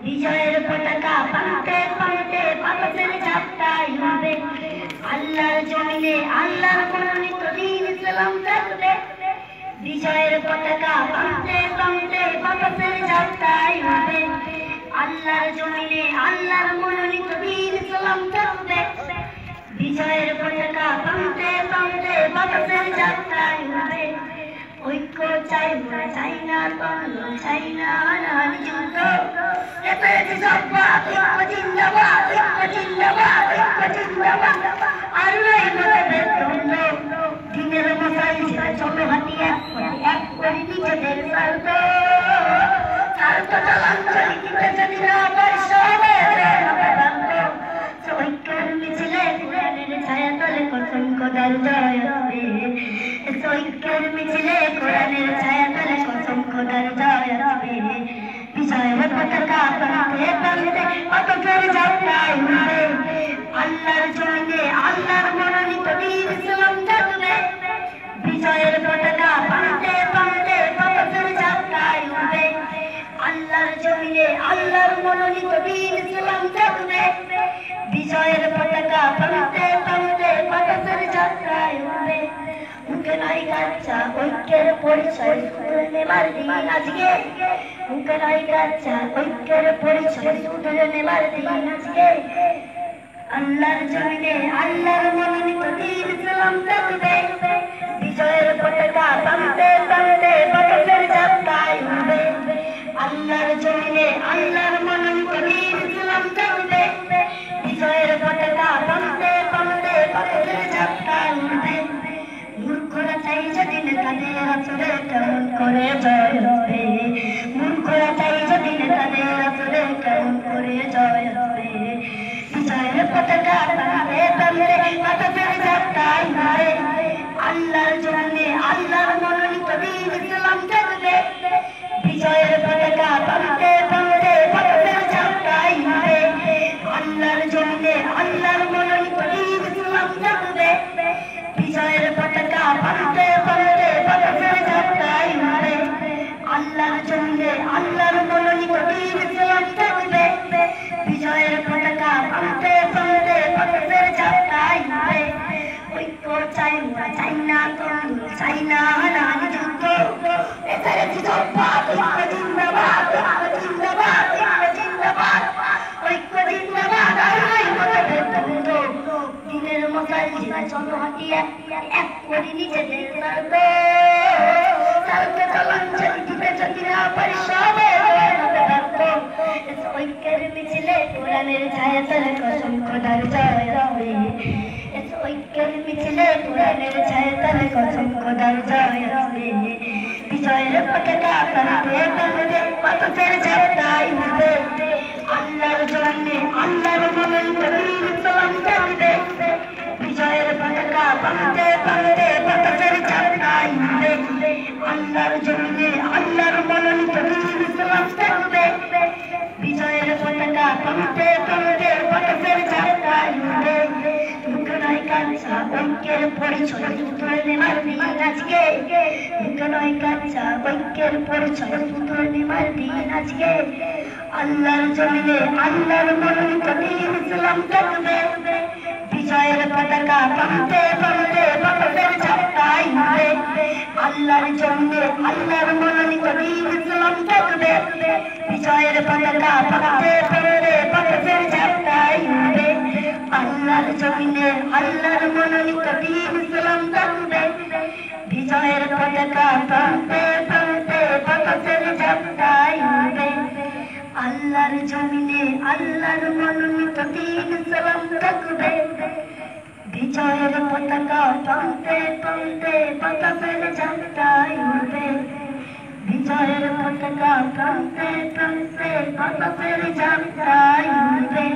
বিজয়ের পতাকা পালতে পালতে বাতাসের ঝাপটাই হবে। আল্লাহর জমিনে আল্লাহর মনোনীত দ্বীন ইসলাম থাকবে। বিজয়ের পতাকা পালতে পালতে বাতাসের ঝাপটাই হবে। আল্লাহর জমিনে আল্লাহর মনোনীত দ্বীন ইসলাম থাকবে। বিজয়ের পতাকা পালতে পালতে বাতাসের ঝাপটাই হবে। ঐক্য চাই না চাই না দ্বন্দ্ব চাই না হানাহানি যুদ্ধ। ঐক্য জিন্দাবাদ, ঐক্য জিন্দাবাদ, ঐক্য জিন্দাবাদ। আর নাই মতভেদ দ্বন্দ্ব, দিনের মশাল ছেড়ে চলো হাতি এক করে নিজেদের স্বার্থ। স্বার্থ চলাঞ্চল দিতে যদি না পারি সবে ঐক্যের মিছিলে কোরআনের ছায়া তলে কসম খোদার জয় হবে। ঐক্যের মিছিলে কোরআনের ছায়া তলে কসম খোদার জয় হবে। বিজয়ের পতাকা পালতে পালতে বাতাসের ঝাপটাই হবে। আল্লাহর জমিনে আল্লাহর মনোনীত দ্বীন ইসলাম থাকবে। বিজয়ের পতাকা পালতে পালতে বাতাসের ঝাপটাই হবে। আল্লাহর জমিনে আল্লাহর মনোনীত দ্বীন ইসলাম থাকবে। বিজয়ের পতাকা পালতে পালতে বাতাসের ঝাপটাই হবে। মুখে নাই কাচ্চা ঐক্যের পরিচয় শুধরে নেবার দিন আজকে। মুখে নাই কাচ্চা ঐক্যের পরিচয় শুধরে নেবার দিন আজকে। আল্লাহর জমিনে আল্লাহর মনোনীত দ্বীন ইসলাম থাকবে। বিজয়ের পতাকা পালতে পালতে বাতাসের ঝাপটাই হবে। আল্লাহর জমিনে আল্লাহর মনোনীত দ্বীন ইসলাম থাকবে। বিজয়ের পতাকা পালতে পালতে বাতাসের ঝাপটাই হবে। মূর্খরা চাই যদি নেতাদের আসলে কেমন করে জয় হবে। মূর্খরা চাই যদি নেতাদের আসলে কেমন করে জয় হবে। বিজয়ের পতাকা পালতে পালতে বাতাসের ঝাপটাই হবে। আল্লাহর জমিনে আল্লাহর মনোনীত দ্বীন ইসলাম থাকবে। বিজয়ের পতাকা পালতে পালতে বাতাসের ঝাপটাই হবে। আল্লাহর জমিনে আল্লাহর মনোনীত দ্বীন ইসলাম থাকবে। বিজয়ের পতাকা পালতে পালতে বাতাসের ঝাপটাই হবে। আল্লাহর জমিনে আল্লাহর মনোনীত দ্বীন ইসলাম থাকবে। বিজয়ের পতাকা পালতে পালতে বাতাসের ঝাপটাই হবে। ঐক্য চাই না চাই না দ্বন্দ্ব চাই না হানাহানি যুদ্ধ। এদের জিন্দাবাদ, ঐক্য জিন্দাবাদ, ঐক্য জিন্দাবাদ, ঐক্য জিন্দাবাদ, ঐক্য জিন্দাবাদ। আর নাই মতভেদ দ্বন্দ্ব, দিনের মশাল ছেড়ে চলো হাতি এক করে নিজেদের স্বার্থ। স্বার্থ চলাঞ্চল দিতে যদি না পারি সবে হবে ব্যর্থ। ঐক্যের মিছিলে কোরআনের ছায়া তলে কসম খোদার জয় হবে। ঐক্যের মিছিলে কোরআনের ছায়া তলে কসম খোদার জয় হবে। বিজয়ের পতাকা পালতে পালতে বাতাসের ঝাপটাই হবে। আল্লাহর জমিনে আল্লাহর মনোনীত দ্বীন ইসলাম থাকবে। বিজয়ের পতাকা পালতে পালতে বাতাসের ঝাপটাই হবে। আল্লাহর জমিনে আল্লাহর মনোনীত দ্বীন ইসলাম থাকবে। বিজয়ের পতাকা পালতে পালতে বাতাসের ঝাপটাই হবে। মুখে নাই কাচ্চা ঐক্যের পরিচয় শুধরে নেবার দিন আজকে। মুখে নাই কাচ্চা ঐক্যের পরিচয় শুধরে নেবার দিন আজকে। আল্লাহর জমিনে আল্লাহর মনোনীত দ্বীন ইসলাম থাকবে। বিজয়ের পতাকা পালতে পালতে বাতাসের ঝাপটাই হবে। আল্লাহর জমিনে আল্লাহর মনোনীত দ্বীন ইসলাম থাকবে। বিজয়ের পতাকা পালতে পালতে বাতাসের ঝাপটাই হবে। আল্লাহর জমিনে আল্লাহর মনোনীত দ্বীন ইসলাম থাকবে। বিজয়ের পতাকা পালতে পালতে বাতাসের ঝাপটাই হবে। আল্লাহর জমিনে আল্লাহর মনোনীত দ্বীন ইসলাম থাকবে। বিজয়ের পতাকা পালতে পালতে বাতাসের ঝাপটাই হবে। বিজয়ের পতাকা পালতে পালতে বাতাসের ঝাপটাই হবে।